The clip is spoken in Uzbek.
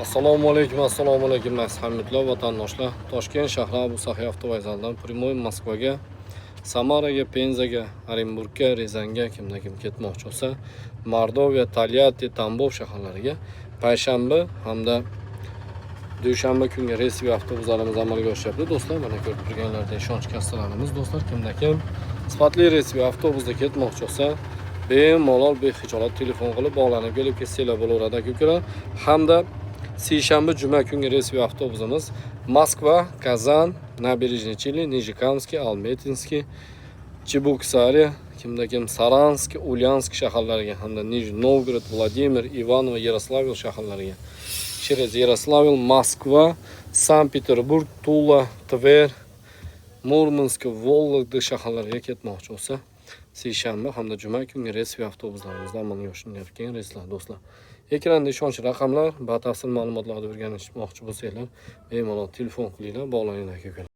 Assalomu alaykum, hamyurtlar vatandoshlar. Toshkent shahri Abu Sahiy avtovokzalidan Primoy Moskvaga, Samaraga, Penzaga, Orenburgga, Ryazanga kimda kim ketmoqchi bo'lsa, Mordovia, Tolyatti, Tambov shaharlariga payshanba hamda dushanba kunga reysiy avtobuslarimiz amalga oshiryapti. Do'stlar, mana ko'rib turganlaridek ishonch kastalarimiz do'stlar, kimda kim sifatli reysiy avtobusda ketmoqchi bo'lsa, bemalol bexijolat telefon qilib bog'lanib kelib ketsanglar bo'laveradi aka-ukalar. Hamda seshanba juma kungi reysiy avtobusimiz Moskva, Kazan, Nabережный Челны, Nijnekamskiy, Almetinskiy, Cheboksariya, kimda kim Saransk, Ulyansk shaharlariga hamda Nijniy Novgorod, Vladimir, Ivanovo, Yaroslavl shaharlariga, через Yaroslavl, Moskva, Sankt-Peterburg, Tula, Tver, Murmansk, Vologda shaharlariga ketmoqchi bo'lsa, seshanba hamda juma kungi reysiy avtobuslarimiz amalga oshirilgan reyslar do'stlar. Ekranda ishonch raqamlar, batafsil ma'lumotlarni o'rganishmoqchi bo'lsanglar, bemalol telefon qilinglar, bog'laninglar aka-ukalar.